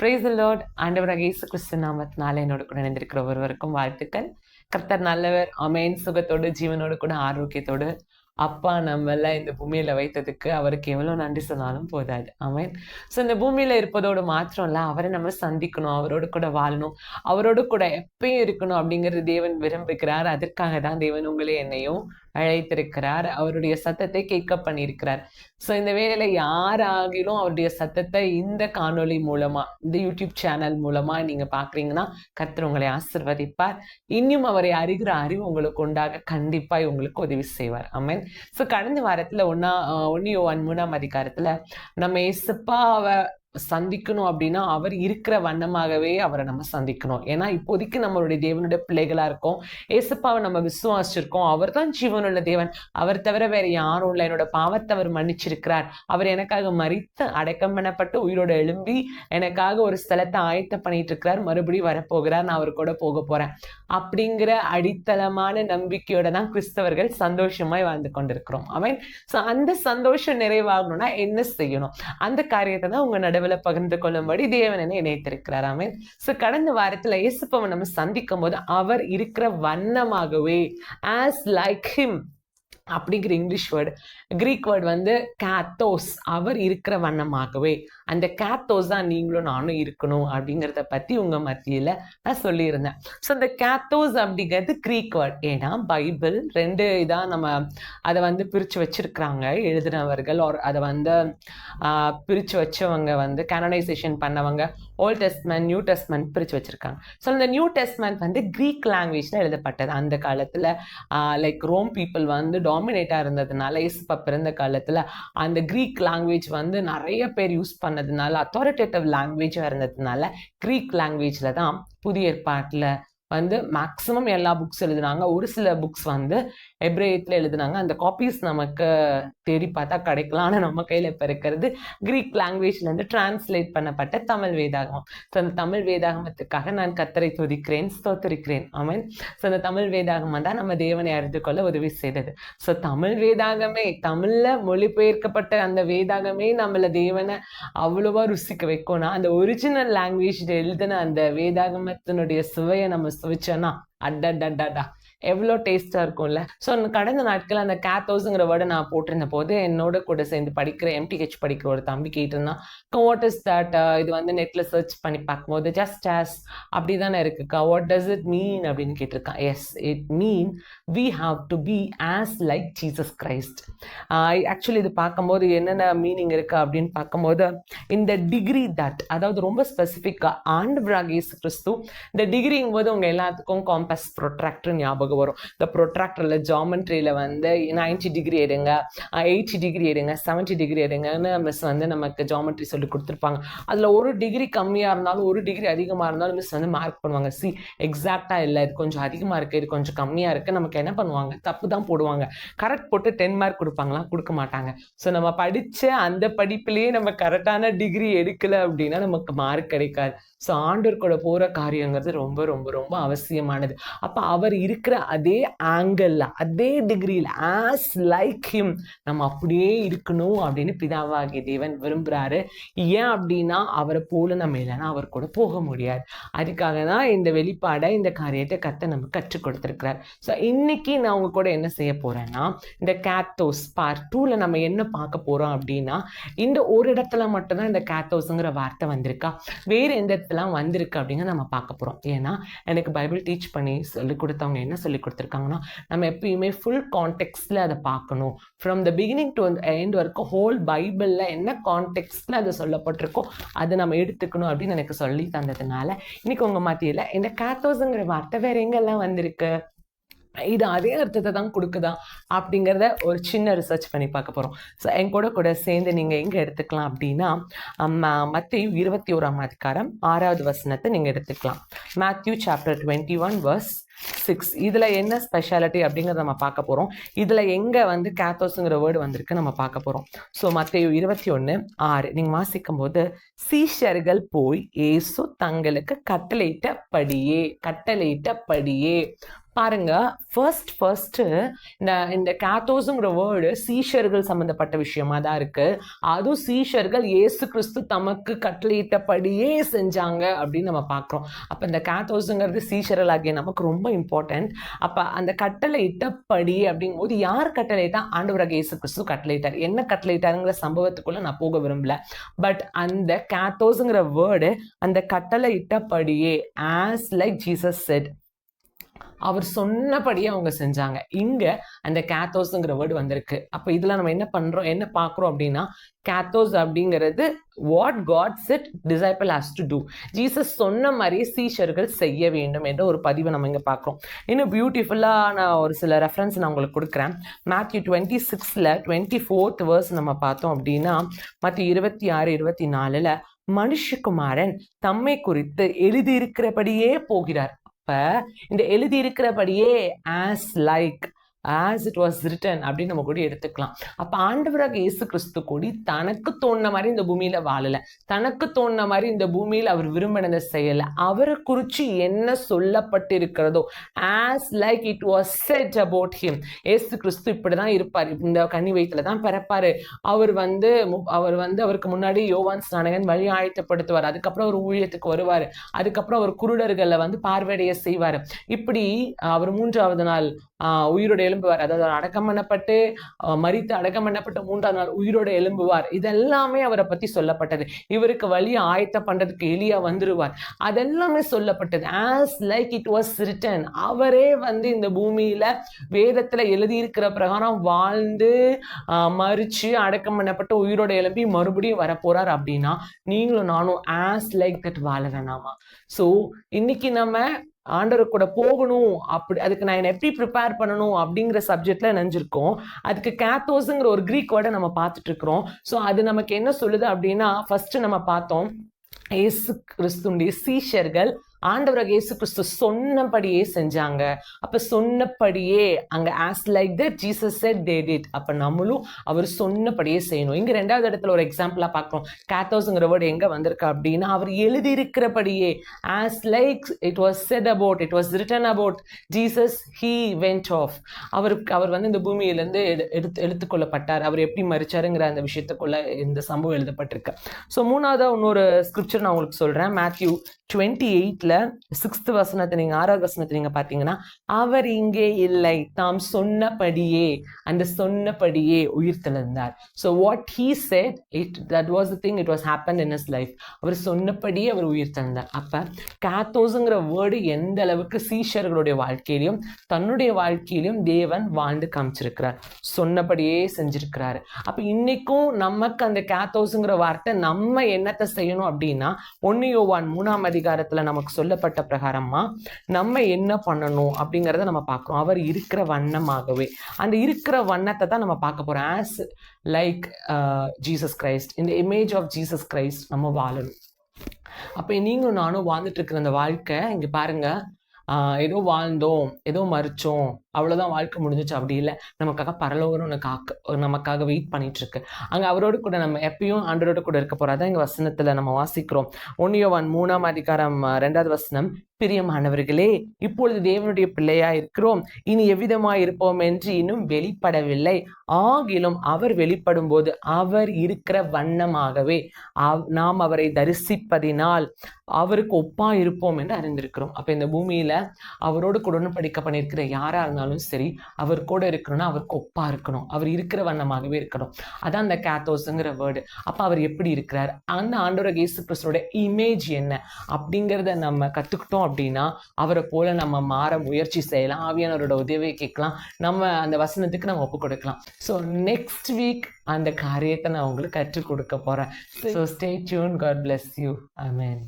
Praise the Lord. ஆண்டவராக இயேசு கிறிஸ்து நாமத்தினால என்னோட கூட இணைந்திருக்கிற ஒருவருக்கும் வாழ்த்துக்கள். கர்த்தர் நல்லவர். ஆமென். சுகத்தோடு ஜீவனோடு கூட ஆரோக்கியத்தோடு அப்பா நம்மள இந்த பூமியில வைத்ததுக்கு அவருக்கு எவ்வளவு நன்றி சொன்னாலும் போதாது. ஆமென். ஸோ இந்த பூமியில இருப்பதோடு மாத்திரம் இல்ல, அவரை நம்ம சந்திக்கணும், அவரோடு கூட வாழணும், அவரோடு கூட எப்பயும் இருக்கணும் அப்படிங்கிறது தேவன் விரும்புகிறார். அதற்காக தான் தேவன் உங்களே என்னையும் அழைத்திருக்கிறார். அவருடைய சத்தத்தை கேட்க பண்ணியிருக்கிறார். ஸோ இந்த வேளையில யாராகிலும் அவருடைய சத்தத்தை இந்த காணொளி மூலமா, இந்த யூடியூப் சேனல் மூலமா நீங்க பாக்குறீங்கன்னா கர்த்தர் உங்களை ஆசீர்வதிப்பார். இன்னும் அவரை அறிகிற அறிவு உங்களுக்கு உண்டாக கண்டிப்பாய் உங்களுக்கு உதவி செய்வார். ஆமென். ஸோ கடந்த வாரத்துல 1 யோவான் 3ஆம் அதிகாரத்துல நம்ம ஏசப்பாவை சந்திக்கணும் அப்படின்னா அவர் இருக்கிற வண்ணமாகவே அவரை நம்ம சந்திக்கணும். ஏன்னா இப்போதைக்கு நம்மளுடைய தேவனுடைய பிள்ளைகளா இருக்கோம், ஏசப்பாவை நம்ம விசுவாசிச்சிருக்கோம். அவர் தான் ஜீவனுள்ள தேவன், அவர் தவிர வேற யாரும் இல்லை. என்னோட பாவத்தை அவர் மன்னிச்சிருக்கிறார், அவர் எனக்காக மரித்து அடக்கம் பண்ணப்பட்டு உயிரோட எழும்பி எனக்காக ஒரு ஸ்தலத்தை ஆயத்தம் பண்ணிட்டு இருக்கிறார், மறுபடியும் வரப்போகிறார், நான் அவர் கூட போக போறேன் அப்படிங்கிற அடித்தளமான நம்பிக்கையோட தான் கிறிஸ்தவர்கள் சந்தோஷமாய் வாழ்ந்து கொண்டிருக்கிறோம். ஆமென். ஸோ அந்த சந்தோஷம் நிறைவாகணும்னா என்ன செய்யணும், அந்த காரியத்தை தான் உங்க நடுவில் பகிர்ந்து கொள்ளும்படி தேவன் என்னை இணைத்திருக்கிறார். ஆமென். ஸோ கடந்த வாரத்துல இயேசுவை நம்ம சந்திக்கும் போது அவர் இருக்கிற வண்ணமாகவே, as like him அப்படிங்கிற இங்கிலீஷ் வேர்டு, கிரீக் வேர்டு வந்து கேத்தோஸ், அவர் இருக்கிற வண்ணமாகவே. அந்த கேத்தோஸ் தான் நீங்களும் நானும் இருக்கணும் அப்படிங்கிறத பத்தி உங்க மத்தியில நான் சொல்லியிருந்தேன். ஸோ இந்த கேத்தோஸ் அப்படிங்கிறது கிரீக் வேர்ட். ஏன்னா பைபிள் 2 இதா நம்ம அதை வந்து பிரிச்சு வச்சிருக்கிறாங்க எழுதினவர்கள், அதை வந்து பிரிச்சு வச்சவங்க வந்து கேனனைசேஷன் பண்ணவங்க ஓல்ட் டெஸ்ட்மென்ட் நியூ டெஸ்ட்மென்ட் பிரிச்சு வச்சிருக்காங்க. ஸோ இந்த நியூ டெஸ்ட்மென்ட் வந்து கிரீக் லாங்குவேஜ்ல எழுதப்பட்டது. அந்த காலத்துல லைக் ரோம் பீப்புள் வந்து டாமினேட்டா இருந்ததுனால, இயேசுப்பா பிறந்த காலத்துல அந்த கிரீக் லாங்குவேஜ் வந்து நிறைய பேர் யூஸ் பண்ணதுனால, அத்தாரிட்டேட்டிவ் லாங்குவேஜா இருந்ததுனால கிரீக் லாங்குவேஜ்ல தான் புதிய ஏற்பாட்டுல வந்து மேக்சிமம் எல்லா புக்ஸ் எழுதுனாங்க. ஒரு சில புக்ஸ் வந்து எப்ரேயத்தில் எழுதுனாங்க. அந்த காப்பீஸ் நமக்கு தேடி பார்த்தா கிடைக்கலாம். ஆனால் நம்ம கையில் இப்போ இருக்கிறது கிரீக் லாங்குவேஜ்லேருந்து டிரான்ஸ்லேட் பண்ணப்பட்ட தமிழ் வேதாகமம். ஸோ அந்த தமிழ் வேதாகமத்துக்காக நான் கர்த்தரை துதிக்கிறேன், ஸ்தோத்திரிக்கிறேன். ஆமென். ஸோ அந்த தமிழ் வேதாகமம் தான் நம்ம தேவனை அறிந்து கொள்ள உதவி செய்தது. ஸோ தமிழ் வேதாகமே, தமிழில் மொழிபெயர்க்கப்பட்ட அந்த வேதாகமே நம்மளை தேவனை அவ்வளோவா ருசிக்க வைக்கும்னா, அந்த ஒரிஜினல் லாங்குவேஜில் எழுதின அந்த வேதாகமத்தினுடைய சுவையை நம்ம சுவைச்சோன்னா அடடடடா எவ்வளோ டேஸ்டா இருக்கும்ல. ஸோ கடந்த நாட்கள் அந்த கேத்தோஸுங்கிற வேர்டை நான் போட்டிருந்த போது என்னோட கூட சேர்ந்து படிக்கிற எம்டிஹெச் படிக்கிற ஒரு தம்பி கேட்டிருந்தான், வாட் இஸ் தட், இது வந்து நெட்ல சர்ச் பண்ணி பார்க்கும்போது ஜஸ்ட் ஆஸ் அப்படி தானே இருக்குக்கா, வாட் டஸ் இட் மீன் அப்படின்னு கேட்டிருக்கான். Yes, it mean we have to be as like Jesus Christ. Actually இது பார்க்கும்போது என்னென்ன மீனிங் இருக்கு அப்படின்னு பார்க்கும்போது, இந்த டிகிரி தட், அதாவது ரொம்ப ஸ்பெசிஃபிக்கா ஆண்டவராகிய இயேசு கிறிஸ்து, இந்த டிகிரிங்கும் போது உங்க எல்லாத்துக்கும் காம்பஸ் ப்ரொட்ராக்டர் ஞாபகம் வரும். இந்த ப்ரொட்ராக்டர்ல ஜாமெட்ரியில வந்து 90 டிகிரி எடுங்க, 80 டிகிரி எடுங்க, 70 டிகிரி எடுங்கன்னு மிஸ் வந்து நமக்கு ஜாமெட்ரி சொல்லி கொடுத்துருப்பாங்க. அதுல ஒரு டிகிரி கம்மியா இருந்தாலும் ஒரு டிகிரி அதிகமா இருந்தாலும் மிஸ் வந்து மார்க் பண்ணுவாங்க. சி, எக்ஸாக்டா இல்லை, இது கொஞ்சம் அதிகமா இருக்கு, இது கொஞ்சம் கம்மியா இருக்கு, நமக்கு என்ன பண்ணுவாங்க, தப்பு தான் போடுவாங்க. கரெக்ட் போட்டு 10 மார்க் கொடுப்பாங்களா? கொடுக்க மாட்டாங்க. ஸோ நம்ம படிச்ச அந்த படிப்புலயே நம்ம கரெக்டான டிகிரி எடுக்கல அப்படின்னா நமக்கு மார்க் கிடைக்காது. ஸோ ஆண்டவர் கூட போற காரியங்கிறது ரொம்ப ரொம்ப ரொம்ப அவசியமானது. அப்ப அவர் இருக்கிற அதே ஆங்கிள், அதே டிகிரியில் ஆஸ் லைக் ஹிம் நம்ம அப்படியே இருக்கணும் அப்படின்னு பிதாவாகிய தேவன் விரும்புறாரு. ஏன் அப்படின்னா அவரை போல நம்ம இல்லைன்னா அவர் கூட போக முடியாது. அதுக்காக தான் இந்த வெளிப்பாடை, இந்த காரியத்தை கர்த்தர் நம்ம கற்றுக் கொடுத்திருக்கிறார். ஸோ இன்னைக்கு நான் உங்க கூட என்ன செய்ய போறேன்னா, இந்த கேத்தோஸ் பார்ட் 2ல நம்ம என்ன பார்க்க போறோம் அப்படின்னா, இந்த ஒரு இடத்துல மட்டும்தான் இந்த கேத்தோஸ்ங்கிற வார்த்தை வந்திருக்கா, வேறு எந்த இடத்துல வந்திருக்கு அப்படிங்க நம்ம பார்க்க போறோம். ஏன்னா எனக்கு பைபிள் டீச் பண்ணி சொல்லி கொடுத்தவங்க என்ன சொல்லி கொடுத்துருக்காங்கன்னா, நம்ம எப்பயுமே ஃபுல் கான்டெக்ட்ல அதை பார்க்கணும். From the beginning to end வரைக்கும் ஹோல் பைபிள்ல என்ன கான்டெக்ட்ல அது சொல்லப்பட்டிருக்கோ அதை நம்ம எடுத்துக்கணும் அப்படின்னு எனக்கு சொல்லி தந்ததுனால இன்னைக்கு உங்க மத்தியில இந்த கேத்தோஸ்ங்கிற வார்த்தை வேற எங்கெல்லாம் வந்திருக்கு, இது அதே அர்த்தத்தை தான் கொடுக்குதா அப்படிங்கிறத ஒரு சின்ன ரிசர்ச் பண்ணி பார்க்க போகிறோம். ஸோ என் கூட சேர்ந்து நீங்கள் எங்கே எடுத்துக்கலாம் அப்படின்னா, மத்தேயு 21ஆம் அதிகாரம் 6வது வசனத்தை நீங்கள் எடுத்துக்கலாம். Matthew chapter 21 verse 6. இதில் என்ன ஸ்பெஷாலிட்டி அப்படிங்கிறத நம்ம பார்க்க போகிறோம். இதில் எங்கே வந்து கேத்தோஸுங்கிற வேர்டு வந்திருக்கு நம்ம பார்க்க போகிறோம். ஸோ மத்தேயு 21:6 நீங்கள் வாசிக்கும் போது, சீஷர்கள் போய் இயேசு தங்களுக்கு கட்டளையிட்டபடியே பாருங்க, ஃபர்ஸ்ட் இந்த கேத்தோஸ்ங்கிற வேர்டு சீஷர்கள் சம்பந்தப்பட்ட விஷயமா தான் இருக்கு. அதுவும் சீஷர்கள் இயேசு கிறிஸ்து தமக்கு கட்டளையிட்டபடியே செஞ்சாங்க அப்படின்னு நம்ம பார்க்குறோம். அப்போ இந்த கேத்தோஸ்ங்கிறது சீஷர்கள் ஆகிய நமக்கு ரொம்ப இம்பார்ட்டன்ட். அப்போ அந்த கட்டளையிட்டபடி அப்படிங்கும்போது யார் கட்டளையிட்டா? ஆண்டவராகிய இயேசு கிறிஸ்து கட்டளையிட்டார். என்ன கட்டளையிட்டாருங்கிற சம்பவத்துக்குள்ள நான் போக விரும்பல. பட் அந்த கேத்தோஸ்ங்கிற வேர்டு அந்த கட்டளையிட்டபடியே, ஆஸ் லைக் ஜீசஸ் செட், அவர் சொன்னபடியே அவங்க செஞ்சாங்க. இங்க அந்த கேத்தோஸ்ங்கிற வேர்டு வந்திருக்கு. அப்ப இதுல நம்ம என்ன பார்க்குறோம் அப்படின்னா, கேத்தோஸ் அப்படிங்கிறது what God said disciple has to do. Jesus சொன்ன மாதிரி சீஷர்கள் செய்ய வேண்டும் என்ற ஒரு பதிவை நம்ம இங்க பார்க்குறோம். இன்னும் பியூட்டிஃபுல்லான ஒரு சில ரெஃபரன்ஸ் நான் உங்களுக்கு கொடுக்குறேன். மேத்யூ 26ல 24th verse நம்ம பார்த்தோம் அப்படின்னா, மத்திய 26-24 மனுஷகுமாரன் தம்மை குறித்து எழுதியிருக்கிறபடியே போகிறார். இந்த எழுதி இருக்கிறபடியே as it was written அப்படின்னு நம்ம கூட எடுத்துக்கலாம். அப்ப ஆண்டவராக இயேசு கிறிஸ்து கூடி தனக்கு தோணுன மாதிரி இந்த பூமியில வாழல, தனக்கு தோணுன மாதிரி இந்த பூமியில அவர் விரும்பினதை செய்யல. அவரை குறிச்சு என்ன சொல்லப்பட்டிருக்கிறதோ, as like it was said about him, இயேசு கிறிஸ்து இப்படிதான் இருப்பார், இந்த கன்னி வயித்துல தான் பிறப்பாரு, அவர் வந்து அவருக்கு முன்னாடி யோவான் ஸ்நானகன் வழி ஆயத்தப்படுத்துவார், அதுக்கப்புறம் ஒரு ஊழியத்துக்கு வருவார், அதுக்கப்புறம் அவர் குருடர்களை வந்து பார்வையடைய செய்வார், இப்படி அவர் 3வது நாள் உயிரோட எழும்புவார், அதாவது அடக்கம் பண்ணப்பட்டு மரித்து அடக்கம் பண்ணப்பட்டு 3ஆம் நாள் உயிரோட எழும்புவார். இதெல்லாமே அவரை பத்தி சொல்லப்பட்டது. இவருக்கு வழி ஆயத்த பண்றதுக்கு எலியா வந்துருவார், அதெல்லாமே சொல்லப்பட்டது. as like it was written, அவரே வந்து இந்த பூமியில வேதத்துல எழுதியிருக்கிற பிரகாரம் வாழ்ந்து மரிச்சு அடக்கம் பண்ணப்பட்டு உயிரோட எழும்பி மறுபடியும் வரப்போறார். அப்படின்னா நீங்களும் நானும் as like that வாழ வேணாமா? ஸோ இன்னைக்கு நம்ம ஆண்டவர் கூட போகணும், அப்படி அதுக்கு நான் என்ன எப்படி ப்ரிப்பேர் பண்ணணும் அப்படிங்கிற சப்ஜெக்ட்ல நினைஞ்சிருக்கோம். அதுக்கு கேத்தோஸ்ங்கிற ஒரு கிரீக் வேர்டை நம்ம பார்த்துட்டு இருக்கிறோம். ஸோ அது நமக்கு என்ன சொல்லுது அப்படின்னா, ஃபர்ஸ்ட் நம்ம பார்த்தோம் இயேசு கிறிஸ்துடைய சீஷர்கள் ஆண்டவராக இயேசு கிறிஸ்து சொன்னபடியே செஞ்சாங்க. அப்ப சொன்னபடியே அங்க as like that Jesus said they did. அப்ப நம்மளும் அவர் சொன்னபடியே செய்யணும். இங்க 2வது இடத்துல ஒரு எக்ஸாம்பிளா பார்க்கிறோம். கேத்தோஸ்ங்கிற வேர்டு எங்க வந்திருக்கு அப்படின்னா, அவர் எழுதி இருக்கிறபடியே, as like it was said about, it was written about Jesus, he went off. அவர் வந்து இந்த பூமியிலிருந்து எடுத்துக்கொள்ளப்பட்டார். அவர் எப்படி மரிச்சாருங்கிற அந்த விஷயத்துக்குள்ள இந்த சம்பவம் எழுதப்பட்டிருக்கு. ஸோ 3வது இன்னொரு ஸ்கிரிப்சர் நான் உங்களுக்கு சொல்றேன். மேத்யூ 28ல 6th வசனத்தை நீங்க 6வது வசனத்தை நீங்க பாத்தீங்கன்னா, அவர் இங்கே இல்லை, தாம் சொன்னபடியே, அந்த சொன்னபடியே உயிர்த்தெழுந்தார். So what he said, that was the thing, it was happened in his life. அவர் சொன்னபடியே அவர் உயிர்த்தெழுந்தார். அப்ப கேத்தோஸ்ங்கிற வேர்டு எந்த அளவுக்கு சீஷர்களுடைய வாழ்க்கையிலும் தன்னுடைய வாழ்க்கையிலும் தேவன் வாழ்ந்து காமிச்சிருக்கிறார், சொன்னபடியே செஞ்சிருக்கிறாரு. அப்ப இன்னைக்கும் நமக்கு அந்த கேத்தோஸ்ங்கிற வார்த்தை நம்ம என்னத்தை செய்யணும் அப்படின்னா, 1 யோவான் 3ஆம் அதிகாரத்துல நமக்கு சொல்லப்பட்ட பிரகாரமா நம்ம என்ன பண்ணணும் அப்படிங்கறத நம்ம பார்க்கிறோம். அவர் இருக்கிற வண்ணமாகவே, அந்த இருக்கிற வண்ணத்தை தான் நம்ம பார்க்க போறோம். as like Jesus Christ, in the image of Jesus Christ நம்ம வாழணும். அப்ப நீங்களும் நானும் வாழ்ந்துட்டு இருக்கிற அந்த வாழ்க்கை இங்க பாருங்க, ஏதோ வாழ்ந்தோம், ஏதோ மறிச்சோம், அவ்வளவுதான் வாழ்க்கை முடிஞ்சிச்சு, அப்படி இல்லை. நமக்காக பரலோகம் நமக்காக வெயிட் பண்ணிட்டு இருக்கு. அங்க அவரோடு கூட நம்ம எப்பயும் ஆண்டவரோட கூட இருக்க போறாதான் இங்க வசனத்துல நம்ம வாசிக்கிறோம். 1 யோவான் 3ஆம் அதிகாரம் 2வது வசனம், பிரியமானவர்களே, இப்பொழுது தேவனுடைய பிள்ளையா இருக்கிறோம், இனி எவ்விதமாய் இருப்போம் என்று இன்னும் வெளிப்படவில்லை, ஆகிலும் அவர் வெளிப்படும் போது அவர் இருக்கிற வண்ணமாகவே நாம் அவரை தரிசிப்பதினால் அவருக்கு ஒப்பா இருப்போம் என்று அறிந்திருக்கிறோம். அப்ப இந்த பூமியில அவரோடு கூட படிக்க பண்ணியிருக்கிற யாரா இருந்தாலும் சரி, அவர் கூட இருக்கணும்னா அவருக்கு ஒப்பா இருக்கணும், அவர் இருக்கிற வண்ணமாகவே இருக்கணும். அதான் அந்த கேத்தோஸ்ங்கிற வேர்டு. அப்ப அவர் எப்படி இருக்கிறார், அந்த ஆண்டவராகிய இயேசு கிறிஸ்துவோட இமேஜ் என்ன அப்படிங்கிறத நம்ம கத்துக்கிட்டோம் அப்படின்னா அவரை போல நம்ம மாற முயற்சி செய்யலாம். ஆவியானவரோட உதவியை கேட்கலாம், நம்ம அந்த வசனத்துக்கு நம்ம ஒப்பு கொடுக்கலாம். ஸோ நெக்ஸ்ட் வீக் அந்த காரியத்தை நான் உங்களுக்கு கற்றுக் கொடுக்க போறேன். So stay tune. God bless you. Amen.